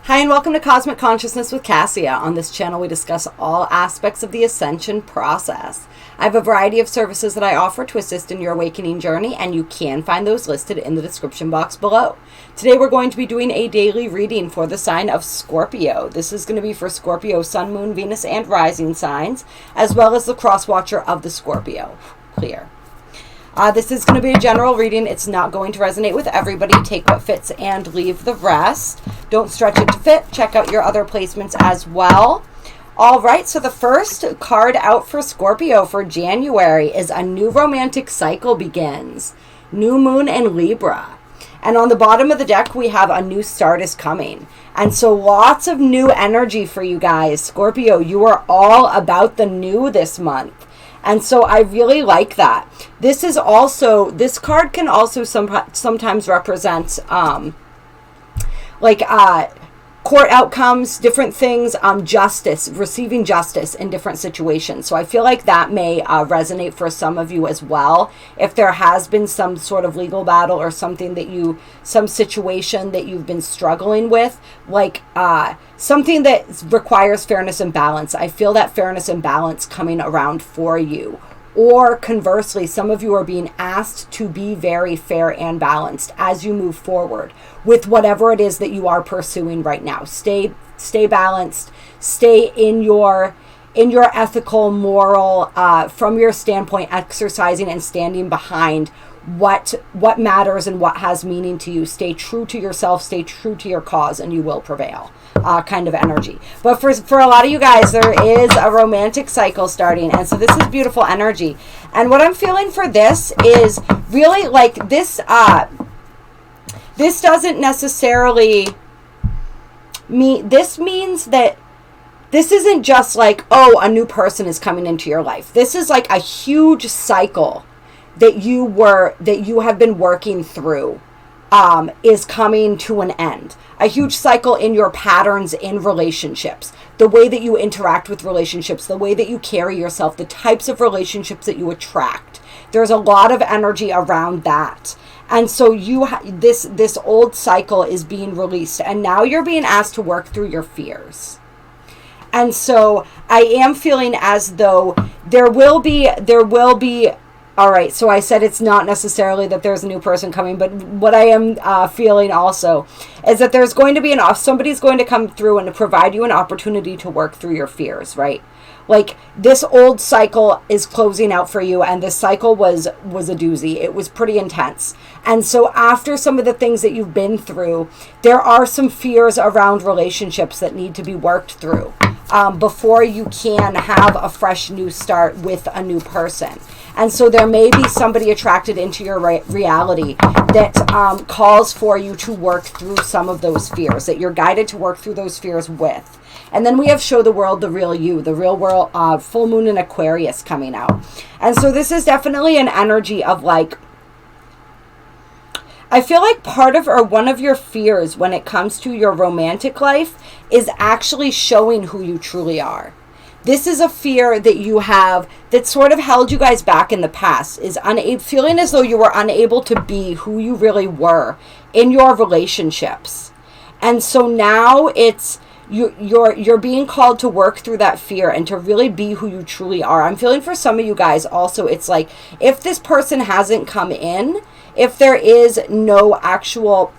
Hi and welcome to Cosmic Consciousness with Cassia. On this channel we discuss all aspects of the Ascension process. I have a variety of services that I offer to assist in your awakening journey, and you can find those listed in the description box below. Today we're going to be doing a daily reading for the sign of Scorpio. This is going to be for Scorpio, Sun, Moon, Venus, and Rising signs, as well as the cross-watcher of the Scorpio. Clear. This is going to be a general reading. It's not going to resonate with everybody. Take what fits and leave the rest. Don't stretch it to fit. Check out your other placements as well. All right, so the first card out for Scorpio for January is a new romantic cycle begins. New moon in Libra. And on the bottom of the deck, we have a new start is coming. And so lots of new energy for you guys. Scorpio, you are all about the new this month. And so I really like that. This is also, this card can also sometimes represent court outcomes, different things, justice, receiving justice in different situations. So I feel like that may resonate for some of you as well. If there has been some sort of legal battle or something that some situation that you've been struggling with, like something that requires fairness and balance. I feel that fairness and balance coming around for you. Or conversely, some of you are being asked to be very fair and balanced as you move forward with whatever it is that you are pursuing right now. Stay balanced. Stay in your ethical, moral, from your standpoint, exercising and standing behind what matters and what has meaning to you. Stay true to yourself. Stay true to your cause, and you will prevail. Kind of energy. But for a lot of you guys, there is a romantic cycle starting, and so this is beautiful energy. And what I'm feeling for this is really like this this doesn't necessarily mean, this means that this isn't just like, oh, a new person is coming into your life. This is like a huge cycle that you have been working through is coming to an end. A huge cycle in your patterns in relationships, the way that you interact with relationships, the way that you carry yourself, the types of relationships that you attract. There's a lot of energy around that. And so this old cycle is being released, and now you're being asked to work through your fears. And so I am feeling as though there will be all right, so I said it's not necessarily that there's a new person coming, but what I am feeling also is that there's going to be somebody's going to come through and provide you an opportunity to work through your fears, right? Like this old cycle is closing out for you, and this cycle was a doozy. It was pretty intense. And so after some of the things that you've been through, there are some fears around relationships that need to be worked through before you can have a fresh new start with a new person. And so there may be somebody attracted into your reality that calls for you to work through some of those fears, that you're guided to work through those fears with. And then we have Show the World the Real You, the real world, full moon in Aquarius coming out. And so this is definitely an energy of like, I feel like one of your fears when it comes to your romantic life is actually showing who you truly are. This is a fear that you have that sort of held you guys back in the past, is feeling as though you were unable to be who you really were in your relationships. And so now it's you're being called to work through that fear and to really be who you truly are. I'm feeling for some of you guys also, it's like if this person hasn't come in, if there is no actual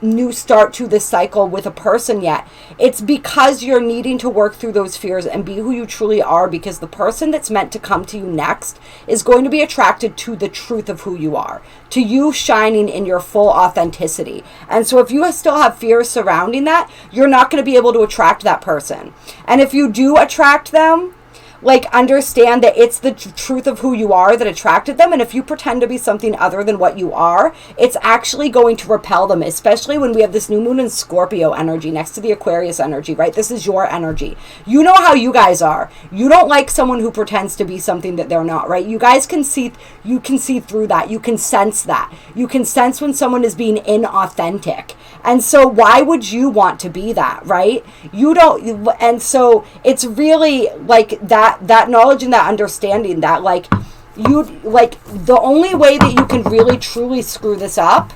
new start to this cycle with a person yet, it's because you're needing to work through those fears and be who you truly are, because the person that's meant to come to you next is going to be attracted to the truth of who you are, to you shining in your full authenticity. And so if you still have fears surrounding that, you're not going to be able to attract that person. And if you do attract them, like, understand that it's the truth of who you are that attracted them. And if you pretend to be something other than what you are, it's actually going to repel them, especially when we have this new moon in Scorpio energy next to the Aquarius energy, right? This is your energy. You know how you guys are. You don't like someone who pretends to be something that they're not, right? You guys can see through that. You can sense that. You can sense when someone is being inauthentic. And so why would you want to be that, right? You don't. And so it's really like that knowledge and that understanding that like the only way that you can really truly screw this up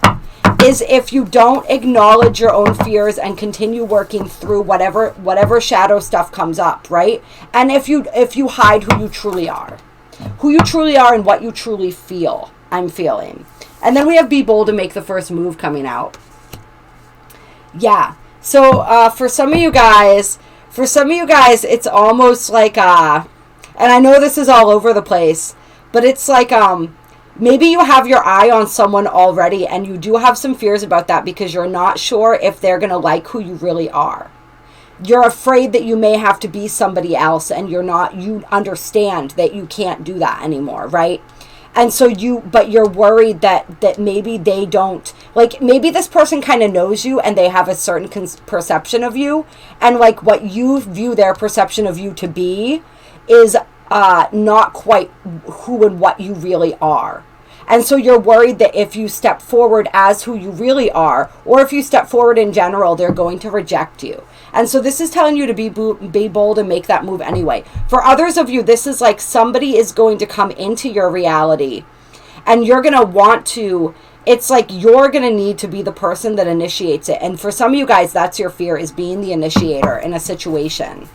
is if you don't acknowledge your own fears and continue working through whatever shadow stuff comes up, right? And if you hide who you truly are and what you truly feel, I'm feeling. And then we have be bold and make the first move coming out. Yeah. So for some of you guys, it's almost like, and I know this is all over the place, but it's like, maybe you have your eye on someone already and you do have some fears about that because you're not sure if they're going to like who you really are. You're afraid that you may have to be somebody else and you understand that you can't do that anymore, right? And so but you're worried that maybe they don't, like maybe this person kind of knows you and they have a certain perception of you, and like what you view their perception of you to be is not quite who and what you really are. And so you're worried that if you step forward as who you really are, or if you step forward in general, they're going to reject you. And so this is telling you to be bold and make that move anyway. For others of you, this is like somebody is going to come into your reality and you're going to want to, it's like you're going to need to be the person that initiates it. And for some of you guys, that's your fear, is being the initiator in a situation.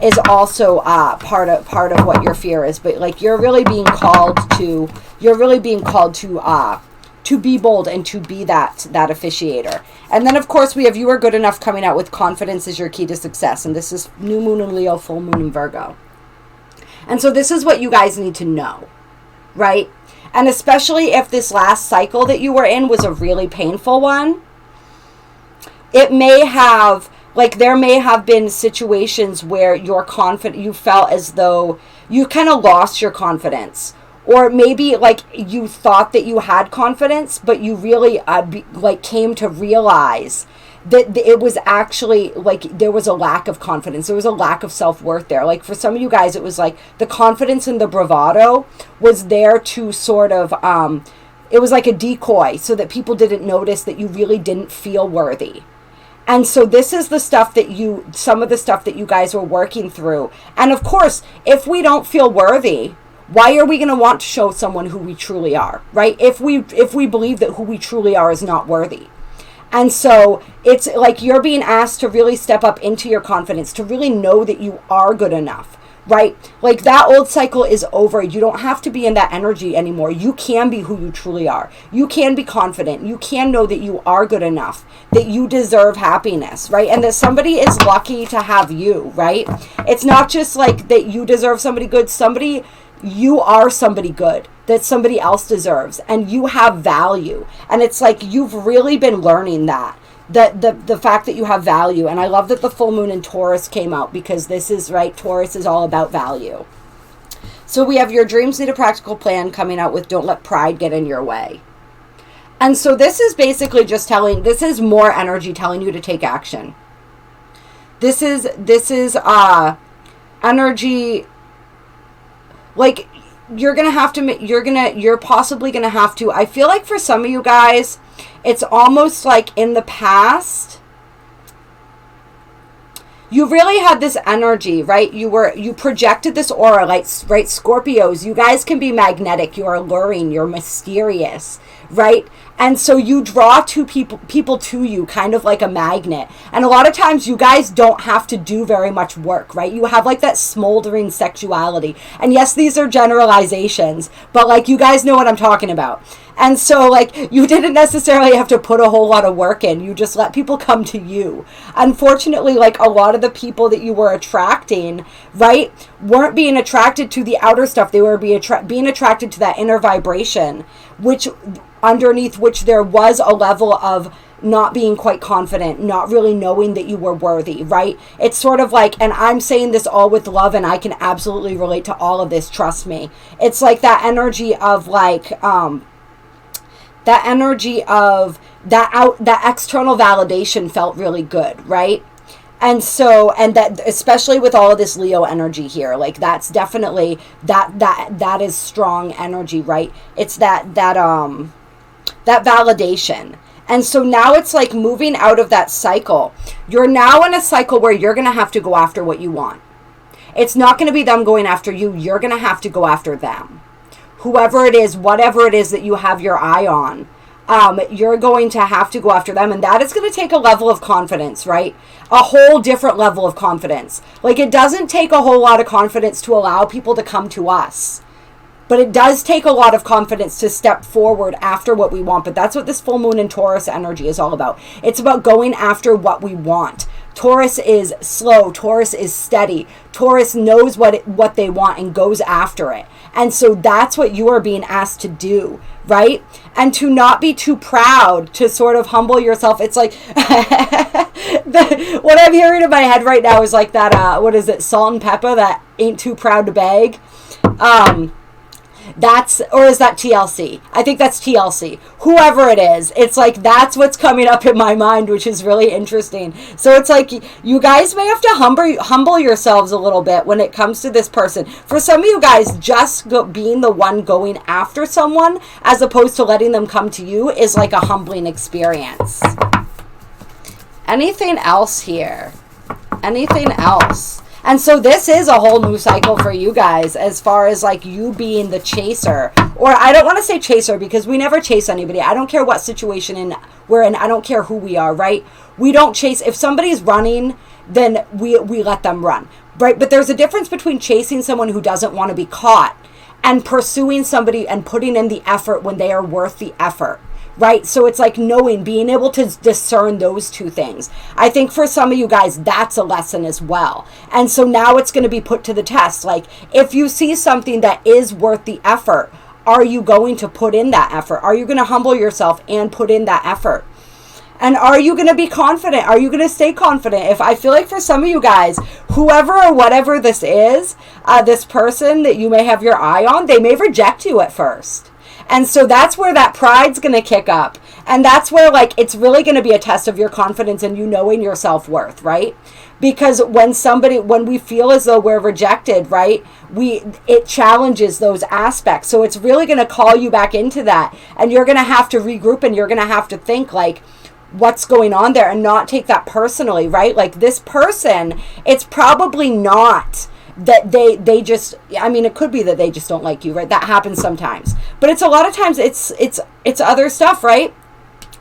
Is also part of what your fear is, but like you're really being called to be bold and to be that officiator. And then of course we have you are good enough coming out with confidence is your key to success, and this is new moon in Leo, full moon in Virgo. And so this is what you guys need to know, right? And especially if this last cycle that you were in was a really painful one, it may have, like there may have been situations where you felt as though you kind of lost your confidence. Or maybe like you thought that you had confidence, but you really came to realize that it was actually like there was a lack of confidence. There was a lack of self-worth there. Like for some of you guys, it was like the confidence and the bravado was there to sort of, it was like a decoy so that people didn't notice that you really didn't feel worthy. And so this is the stuff some of the stuff that you guys were working through. And of course, if we don't feel worthy, why are we going to want to show someone who we truly are, right? If we believe that who we truly are is not worthy. And so it's like you're being asked to really step up into your confidence, to really know that you are good enough, right? Like that old cycle is over. You don't have to be in that energy anymore. You can be who you truly are. You can be confident. You can know that you are good enough, that you deserve happiness, right? And that somebody is lucky to have you, right? It's not just like that you deserve somebody good. You are somebody good that somebody else deserves, and you have value. And it's like you've really been learning that the fact that you have value. And I love that the full moon in Taurus came out, because this is right, Taurus is all about value. So we have your dreams need a practical plan coming out with don't let pride get in your way. And so this is basically just this is more energy telling you to take action. This is energy. Like you're possibly going to have to, I feel like for some of you guys, it's almost like in the past, you really had this energy, right? You projected this aura, like, right? Scorpios, you guys can be magnetic. You're alluring. You're mysterious, right? And so you draw people to you kind of like a magnet. And a lot of times you guys don't have to do very much work, right? You have like that smoldering sexuality. And yes, these are generalizations, but like you guys know what I'm talking about. And so like you didn't necessarily have to put a whole lot of work in. You just let people come to you. Unfortunately, like a lot of the people that you were attracting, right, weren't being attracted to the outer stuff. They were being attracted to that inner vibration, which underneath which there was a level of not being quite confident, not really knowing that you were worthy, right? It's sort of like, and I'm saying this all with love, and I can absolutely relate to all of this, trust me. It's like that energy of like, that energy of that external validation felt really good, right? And so, and that, especially with all of this Leo energy here, like that's definitely, that is strong energy, right? It's that validation. And so now it's like moving out of that cycle. You're now in a cycle where you're going to have to go after what you want. It's not going to be them going after you. You're going to have to go after them. Whoever it is, whatever it is that you have your eye on, you're going to have to go after them. And that is going to take a level of confidence, right? A whole different level of confidence. Like, it doesn't take a whole lot of confidence to allow people to come to us. But it does take a lot of confidence to step forward after what we want. But that's what this full moon in Taurus energy is all about. It's about going after what we want. Taurus is slow. Taurus is steady. Taurus knows what they want and goes after it. And so that's what you are being asked to do, right? And to not be too proud, to sort of humble yourself. It's like, what I'm hearing in my head right now is like that, what is it, Salt and Pepper, that ain't too proud to beg. Or is that TLC? I think that's TLC. Whoever it is, it's like that's what's coming up in my mind, which is really interesting. So it's like you guys may have to humble yourselves a little bit when it comes to this person. For some of you guys, just being the one going after someone as opposed to letting them come to you is like a humbling experience. Anything else here? Anything else? And so this is a whole new cycle for you guys as far as like you being the chaser. Or I don't want to say chaser because we never chase anybody. I don't care what situation we're in. I don't care who we are, right? We don't chase. If somebody's running, then we let them run, right? But there's a difference between chasing someone who doesn't want to be caught and pursuing somebody and putting in the effort when they are worth the effort. Right? So it's like being able to discern those two things. I think for some of you guys, that's a lesson as well. And so now it's going to be put to the test. Like, if you see something that is worth the effort, are you going to put in that effort? Are you going to humble yourself and put in that effort? And are you going to be confident? Are you going to stay confident? If I feel like for some of you guys, whoever or whatever this is, this person that you may have your eye on, they may reject you at first. And so that's where that pride's going to kick up. And that's where, like, it's really going to be a test of your confidence and you knowing your self-worth, right? Because when we feel as though we're rejected, right, it challenges those aspects. So it's really going to call you back into that. And you're going to have to regroup and you're going to have to think, like, what's going on there and not take that personally, right? Like, this person, it's probably not that they just, I mean, it could be that they just don't like you, right? That happens sometimes. But it's a lot of times it's other stuff, right?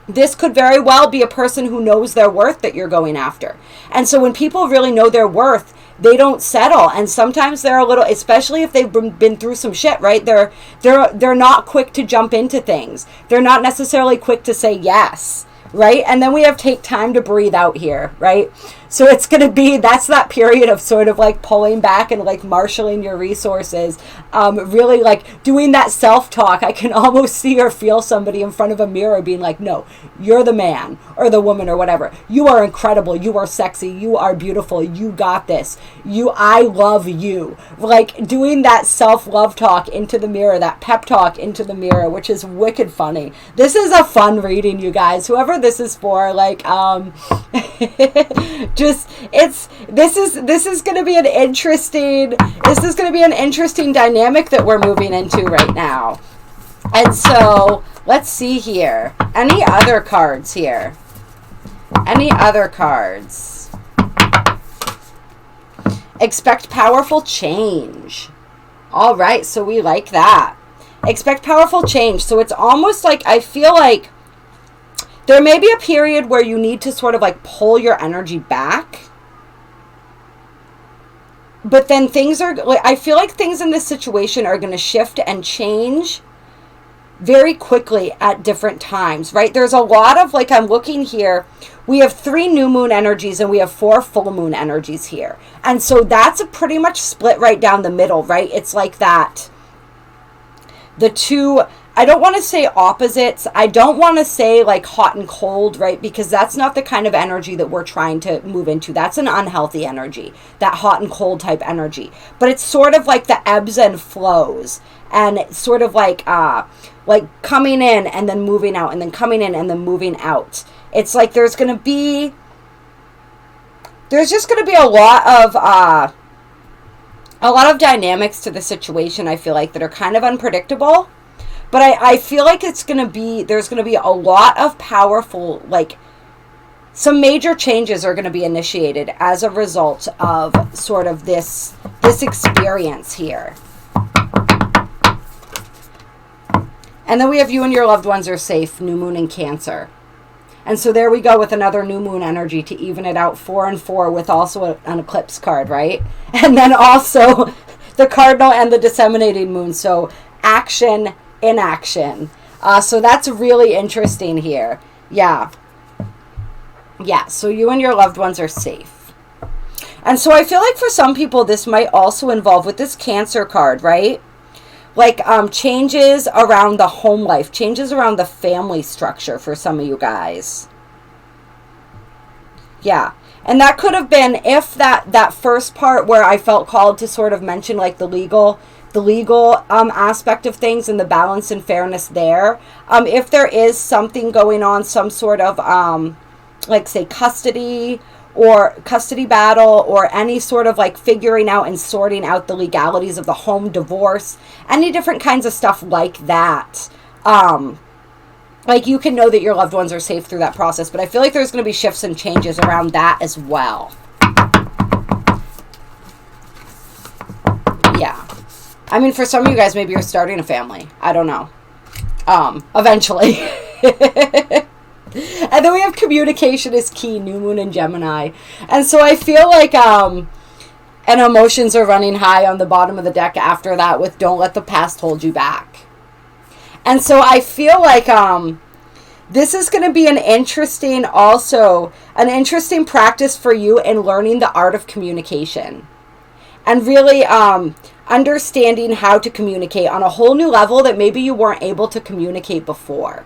This could very well be a person who knows their worth that you're going after. And so when people really know their worth, they don't settle. And sometimes they're a little, especially if they've been through some shit, right? They're not quick to jump into things. They're not necessarily quick to say yes, right? And then we have take time to breathe out here, right? So it's going to be, that's that period of sort of like pulling back and like marshaling your resources, really like doing that self-talk. I can almost see or feel somebody in front of a mirror being like, no, you're the man or the woman or whatever. You are incredible. You are sexy. You are beautiful. You got this. I love you. Like doing that self-love talk into the mirror, that pep talk into the mirror, which is wicked funny. This is a fun reading, you guys. Whoever this is for, like, just this is going to be an interesting dynamic that we're moving into right now. And so let's see here, any other cards here, any other cards? Expect powerful change. All right, so we like that. Expect powerful change. So it's almost like, I feel like there may be a period where you need to sort of like pull your energy back. But then things are, like, I feel like things in this situation are going to shift and change very quickly at different times, right? There's a lot of, like, I'm looking here, we have 3 new moon energies and we have 4 full moon energies here. And so that's a pretty much split right down the middle, right? It's like that. The two, I don't want to say opposites. I don't want to say like hot and cold, right? Because that's not the kind of energy that we're trying to move into. That's an unhealthy energy, that hot and cold type energy. But it's sort of like the ebbs and flows, and it's sort of like coming in and then moving out, and then coming in and then moving out. It's like there's just going to be a lot of dynamics to the situation, I feel like, that are kind of unpredictable. But I feel like there's going to be a lot of powerful, like, some major changes are going to be initiated as a result of sort of this experience here. And then we have you and your loved ones are safe, new moon in Cancer. And so there we go with another new moon energy to even it out, 4 and 4 with also an eclipse card, right? And then also the cardinal and the disseminating moon. So action, inaction. So that's really interesting here. Yeah. Yeah, so you and your loved ones are safe. And so I feel like for some people this might also involve with this Cancer card, right? Like changes around the home life, changes around the family structure for some of you guys. Yeah. And that could have been if that first part where I felt called to sort of mention like the legal aspect of things and the balance and fairness there. If there is something going on, some sort of like say custody battle or any sort of like figuring out and sorting out the legalities of the home, divorce, any different kinds of stuff like that. Like you can know that your loved ones are safe through that process, but I feel like there's going to be shifts and changes around that as well. Yeah. I mean, for some of you guys, maybe you're starting a family. I don't know. Eventually. And then we have communication is key, new moon in Gemini. And so I feel like, and emotions are running high on the bottom of the deck after that with don't let the past hold you back. And so I feel like, this is going to be an interesting practice for you in learning the art of communication. And really, understanding how to communicate on a whole new level that maybe you weren't able to communicate before.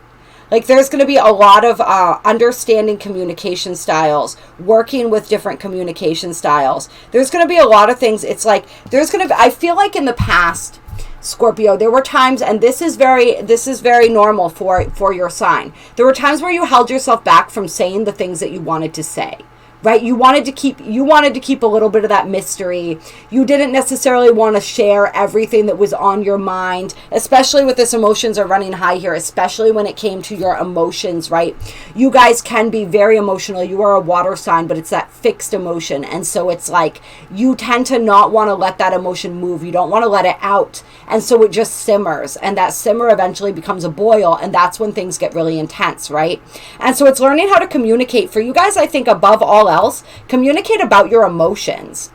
Like there's going to be a lot of understanding communication styles, working with different communication styles. There's going to be a lot of things. It's like I feel like in the past, Scorpio, there were times, and this is very normal for your sign. There were times where you held yourself back from saying the things that you wanted to say. Right? You wanted to keep a little bit of that mystery. You didn't necessarily want to share everything that was on your mind, especially with this emotions are running high here, especially when it came to your emotions, right? You guys can be very emotional. You are a water sign, but it's that fixed emotion. And so it's like you tend to not want to let that emotion move. You don't want to let it out. And so it just simmers, and that simmer eventually becomes a boil, and that's when things get really intense, right? And so it's learning how to communicate for you guys. I think above all else, communicate about your emotions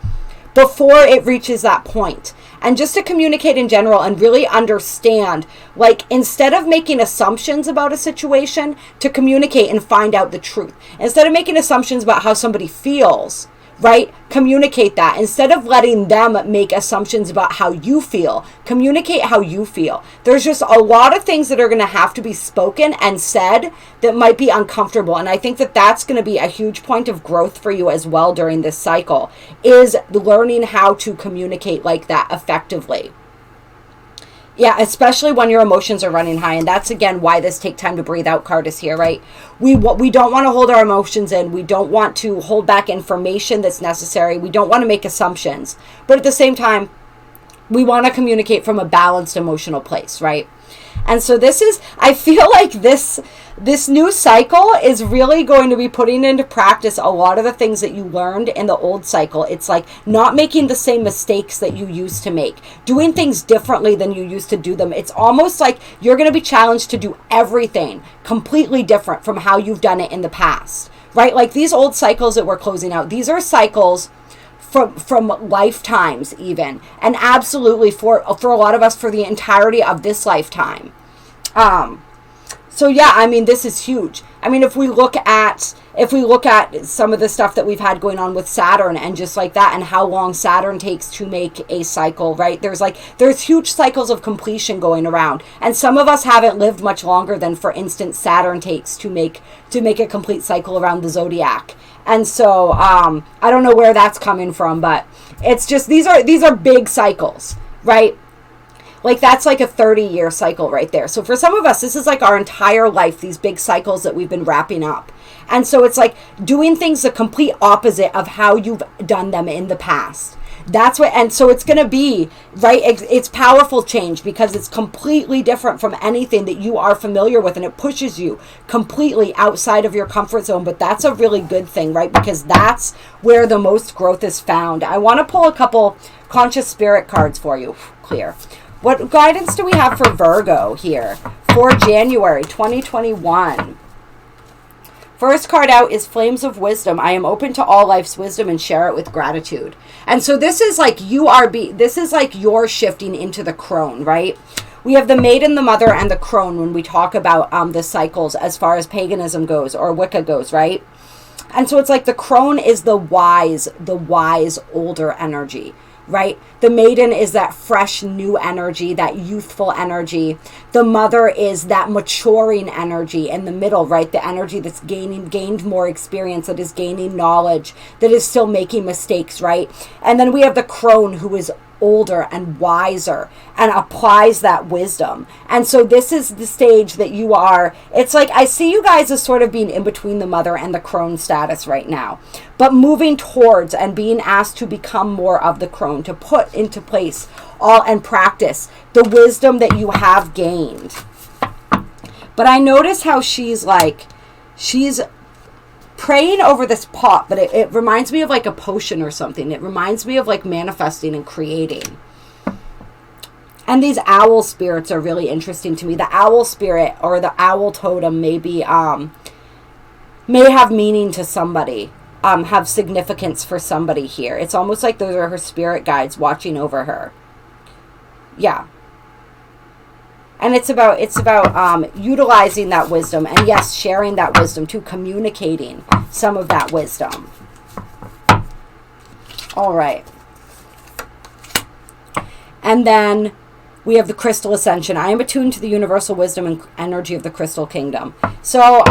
before it reaches that point. And just to communicate in general and really understand, like instead of making assumptions about a situation, to communicate and find out the truth. Instead of making assumptions about how somebody feels, right? Communicate that. Instead of letting them make assumptions about how you feel, communicate how you feel. There's just a lot of things that are going to have to be spoken and said that might be uncomfortable. And I think that that's going to be a huge point of growth for you as well during this cycle, is learning how to communicate like that effectively. Yeah, especially when your emotions are running high. And that's, again, why this take time to breathe out card is here, right? We don't want to hold our emotions in. We don't want to hold back information that's necessary. We don't want to make assumptions. But at the same time, we want to communicate from a balanced emotional place, right? And so I feel like this new cycle is really going to be putting into practice a lot of the things that you learned in the old cycle. It's like not making the same mistakes that you used to make, doing things differently than you used to do them. It's almost like you're going to be challenged to do everything completely different from how you've done it in the past, right? Like these old cycles that we're closing out, these are cycles from lifetimes even, and absolutely for a lot of us for the entirety of this lifetime. So yeah, I mean, this is huge. I mean, if we look at some of the stuff that we've had going on with Saturn and just like that, and how long Saturn takes to make a cycle, right? There's huge cycles of completion going around, and some of us haven't lived much longer than, for instance, Saturn takes to make a complete cycle around the zodiac. And so I don't know where that's coming from, but it's just these are big cycles, right? Like that's like a 30-year cycle right there. So for some of us, this is like our entire life, these big cycles that we've been wrapping up. And so it's like doing things the complete opposite of how you've done them in the past. That's what, and so it's going to be, right, it's powerful change because it's completely different from anything that you are familiar with, and it pushes you completely outside of your comfort zone. But that's a really good thing, right? Because that's where the most growth is found. I want to pull a couple conscious spirit cards for you. Clear. What guidance do we have for Virgo here? for January 2021. First card out is Flames of Wisdom. I am open to all life's wisdom and share it with gratitude. And so this is like this is like you're shifting into the crone, right? We have the maiden, the mother, and the crone when we talk about the cycles as far as paganism goes or Wicca goes, right? And so it's like the crone is the wise older energy, right? The maiden is that fresh new energy, that youthful energy. The mother is that maturing energy in the middle, right? The energy that's gained more experience, that is gaining knowledge, that is still making mistakes, right? And then we have the crone, who is older and wiser and applies that wisdom. And so this is the stage that you are. It's like I see you guys as sort of being in between the mother and the crone status right now, but moving towards and being asked to become more of the crone, to put into place all and practice the wisdom that you have gained. But I notice how she's praying over this pot, but it reminds me of like a potion or something. It reminds me of like manifesting and creating. And these owl spirits are really interesting to me. The owl spirit or the owl totem may have meaning to somebody, have significance for somebody here. It's almost like those are her spirit guides watching over her. Yeah. And it's about utilizing that wisdom, and yes, sharing that wisdom too, communicating some of that wisdom. All right. And then we have the crystal ascension. I am attuned to the universal wisdom and energy of the crystal kingdom. So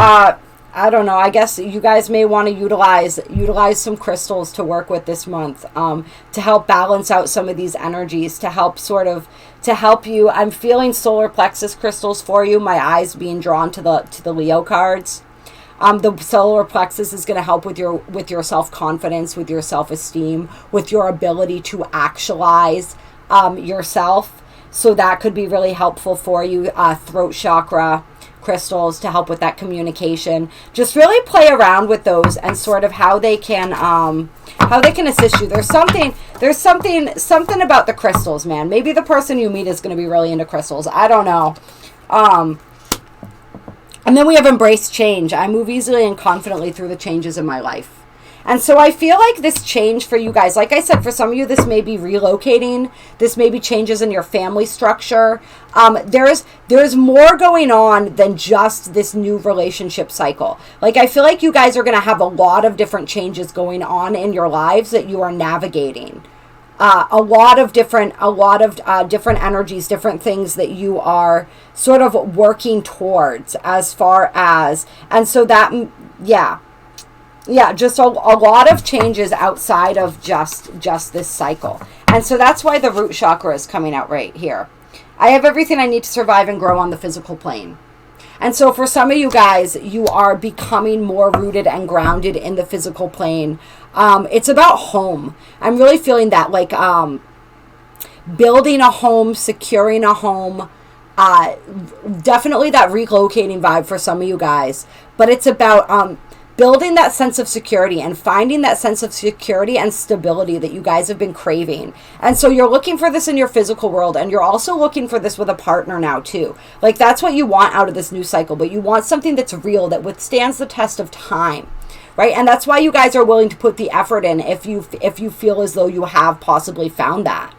I don't know. I guess you guys may want to utilize some crystals to work with this month, to help balance out some of these energies, to help you. I'm feeling solar plexus crystals for you. My eyes being drawn to the Leo cards. The solar plexus is going to help with your self-confidence, with your self-esteem, with your ability to actualize yourself. So that could be really helpful for you. Throat chakra crystals to help with that communication. Just really play around with those and sort of how they can assist you. There's something about the crystals, man. Maybe the person you meet is going to be really into crystals. I don't know. And then we have embrace change. I move easily and confidently through the changes in my life. And so I feel like this change for you guys, like I said, for some of you, this may be relocating. This may be changes in your family structure. There's more going on than just this new relationship cycle. Like, I feel like you guys are going to have a lot of different changes going on in your lives that you are navigating. A lot of different energies, different things that you are sort of working towards as far as, and so that, yeah, just a lot of changes outside of just this cycle. And so that's why the root chakra is coming out right here. I have everything I need to survive and grow on the physical plane. And so for some of you guys, you are becoming more rooted and grounded in the physical plane. It's about home. I'm really feeling that, like building a home, securing a home, definitely that relocating vibe for some of you guys. But it's about building that sense of security and finding that sense of security and stability that you guys have been craving. And so you're looking for this in your physical world, and you're also looking for this with a partner now too. Like, that's what you want out of this new cycle, but you want something that's real, that withstands the test of time, right? And that's why you guys are willing to put the effort in if you feel as though you have possibly found that.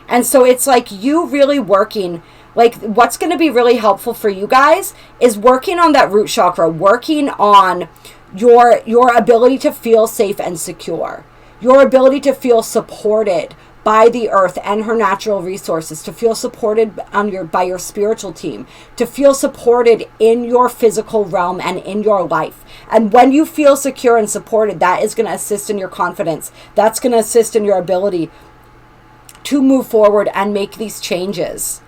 And so it's like you really working. Like, what's going to be really helpful for you guys is working on that root chakra, working on your ability to feel safe and secure, your ability to feel supported by the earth and her natural resources, to feel supported by your spiritual team, to feel supported in your physical realm and in your life. And when you feel secure and supported, that is going to assist in your confidence. That's going to assist in your ability to move forward and make these changes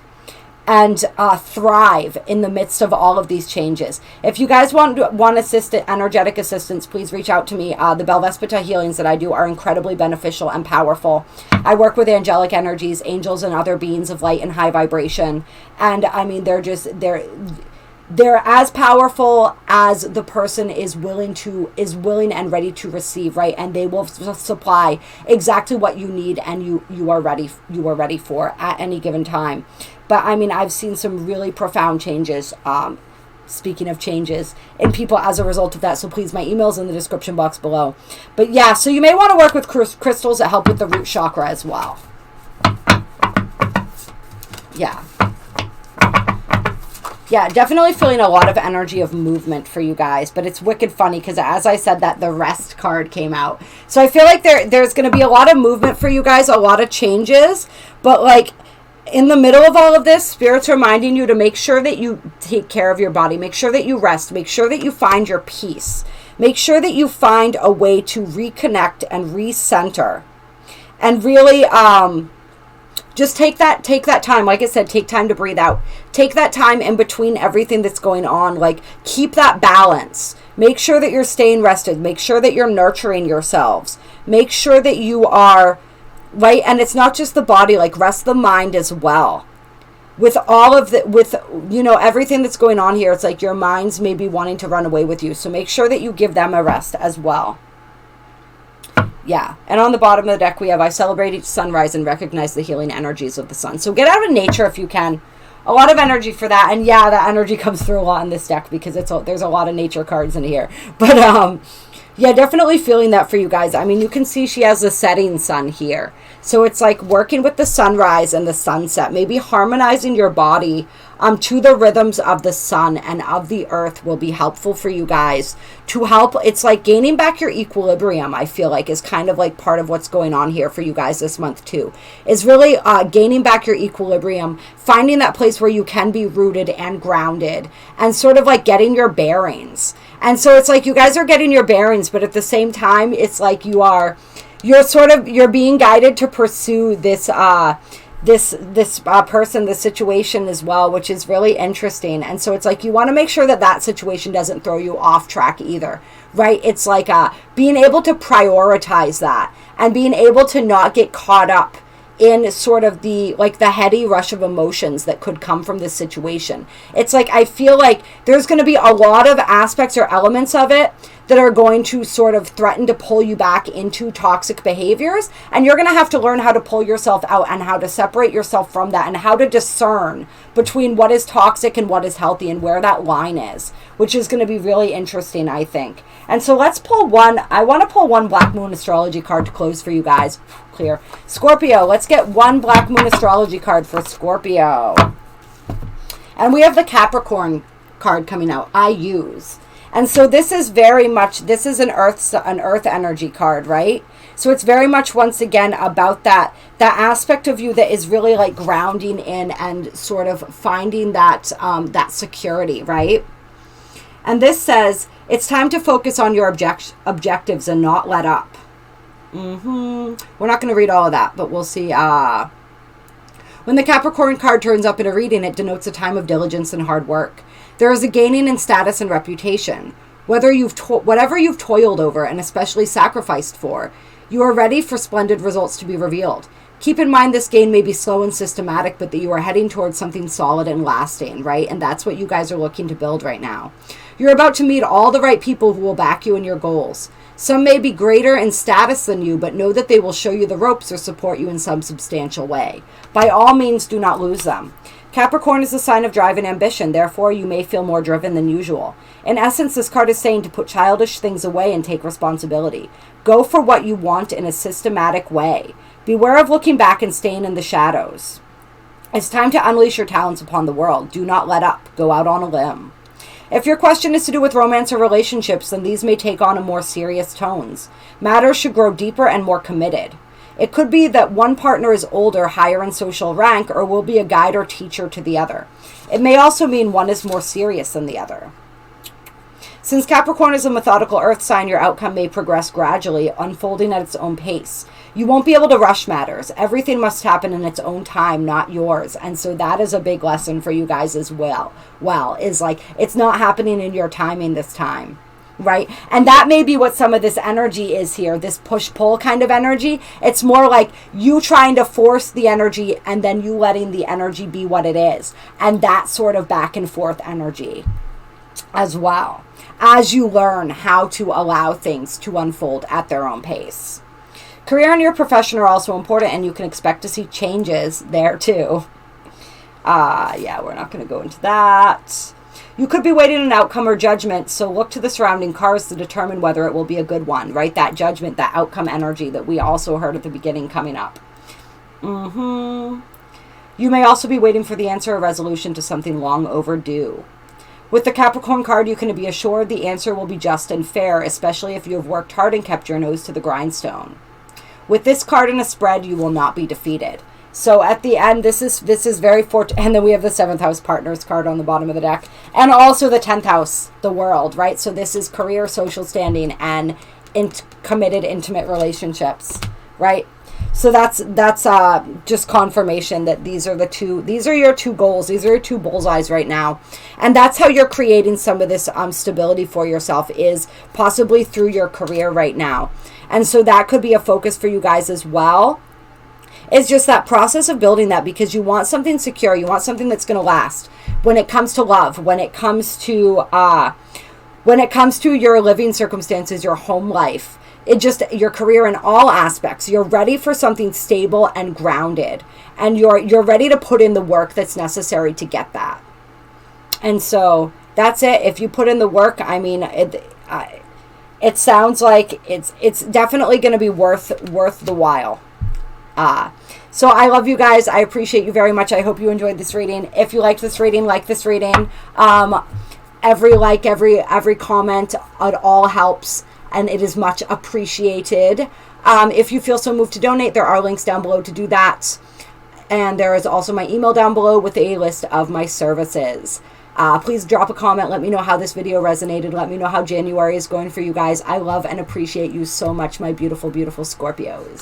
and thrive in the midst of all of these changes. If you guys want energetic assistance, please reach out to me. The Belvaspata healings that I do are incredibly beneficial and powerful. I work with angelic energies, angels, and other beings of light and high vibration. And I mean, they're as powerful as the person is willing and ready to receive, right? And they will supply exactly what you need and you are ready for at any given time. But I mean, I've seen some really profound changes, speaking of changes, in people as a result of that. So please, my email's in the description box below. But yeah, so you may want to work with crystals that help with the root chakra as well. Yeah. Yeah, definitely feeling a lot of energy of movement for you guys. But it's wicked funny because as I said that, the rest card came out. So I feel like there's going to be a lot of movement for you guys, a lot of changes. But like in the middle of all of this, Spirit's reminding you to make sure that you take care of your body. Make sure that you rest. Make sure that you find your peace. Make sure that you find a way to reconnect and recenter. And really, just take that time. Like I said, take time to breathe out. Take that time in between everything that's going on. Like, keep that balance. Make sure that you're staying rested. Make sure that you're nurturing yourselves. Make sure that you are, right? And it's not just the body, like rest the mind as well. With all of the, with, you know, everything that's going on here, it's like your minds may be wanting to run away with you. So make sure that you give them a rest as well. Yeah, and on the bottom of the deck we have, I celebrate each sunrise and recognize the healing energies of the sun. So get out of nature if you can. A lot of energy for that. And yeah, that energy comes through a lot in this deck because there's a lot of nature cards in here. But yeah, definitely feeling that for you guys. I mean, you can see she has the setting sun here. So it's like working with the sunrise and the sunset. Maybe harmonizing your body to the rhythms of the sun and of the earth will be helpful for you guys to help. It's like gaining back your equilibrium, I feel like, is kind of like part of what's going on here for you guys this month too. Is really gaining back your equilibrium, finding that place where you can be rooted and grounded and sort of like getting your bearings. And so it's like you guys are getting your bearings, but at the same time, it's like you're being guided to pursue this person, this situation as well, which is really interesting. And so it's like you want to make sure that that situation doesn't throw you off track either, right? It's like being able to prioritize that and being able to not get caught up in sort of the heady rush of emotions that could come from this situation. It's like I feel like there's going to be a lot of aspects or elements of it that are going to sort of threaten to pull you back into toxic behaviors, and you're going to have to learn how to pull yourself out and how to separate yourself from that and how to discern between what is toxic and what is healthy and where that line is, which is going to be really interesting, I think. And so let's pull one. I want to pull one Black Moon astrology card to close for you guys. Clear. Scorpio, let's get one Black Moon astrology card for Scorpio. And we have the Capricorn card coming out. I use. And so this is very much, this is an earth energy card, right? So it's very much, once again, about that aspect of you that is really like grounding in and sort of finding that that security, right? And this says it's time to focus on your objectives and not let up. We're not going to read all of that, but we'll see. When the Capricorn card turns up in a reading, it denotes a time of diligence and hard work. There is a gaining in status and reputation. Whatever you've toiled over and especially sacrificed for, you are ready for splendid results to be revealed. Keep in mind this gain may be slow and systematic, but that you are heading towards something solid and lasting, right? And that's what you guys are looking to build right now. You're about to meet all the right people who will back you in your goals. Some may be greater in status than you, but know that they will show you the ropes or support you in some substantial way. By all means, do not lose them. Capricorn is a sign of drive and ambition, therefore you may feel more driven than usual. In essence, this card is saying to put childish things away and take responsibility. Go for what you want in a systematic way. Beware of looking back and staying in the shadows. It's time to unleash your talents upon the world. Do not let up. Go out on a limb. If your question is to do with romance or relationships, then these may take on a more serious tones. Matters should grow deeper and more committed. It could be that one partner is older, higher in social rank, or will be a guide or teacher to the other. It may also mean one is more serious than the other. Since Capricorn is a methodical earth sign, your outcome may progress gradually, unfolding at its own pace. You won't be able to rush matters. Everything must happen in its own time, not yours. And so that is a big lesson for you guys as well. Is like, it's not happening in your timing this time. Right? And that may be what some of this energy is here, this push-pull kind of energy. It's more like you trying to force the energy and then you letting the energy be what it is. And that sort of back and forth energy as well, as you learn how to allow things to unfold at their own pace. Career and your profession are also important, and you can expect to see changes there too. Yeah, we're not going to go into that. You could be waiting an outcome or judgment, so look to the surrounding cards to determine whether it will be a good one, right? That judgment, that outcome energy that we also heard at the beginning coming up. You may also be waiting for the answer or resolution to something long overdue. With the Capricorn card, you can be assured the answer will be just and fair, especially if you have worked hard and kept your nose to the grindstone. With this card in a spread, you will not be defeated. So at the end, this is very fortunate. And then we have the 7th house partners card on the bottom of the deck. And also the 10th house, the world, right? So this is career, social standing, and committed, intimate relationships, right? So that's just confirmation that these are your two goals. These are your two bullseyes right now. And that's how you're creating some of this stability for yourself, is possibly through your career right now. And so that could be a focus for you guys as well. It's just that process of building that, because you want something secure. You want something that's going to last. When it comes to love, when it comes to your living circumstances, your home life, your career in all aspects, you're ready for something stable and grounded, and you're ready to put in the work that's necessary to get that. And so that's it. If you put in the work, I mean, it sounds like it's definitely going to be worth the while. So I love you guys. I appreciate you very much. I hope you enjoyed this reading. If you liked this reading, like this reading. Every like, every comment, it all helps, and it is much appreciated. If you feel so moved to donate, there are links down below to do that. And there is also my email down below with a list of my services. Please drop a comment. Let me know how this video resonated. Let me know how January is going for you guys. I love and appreciate you so much, my beautiful, beautiful Scorpios.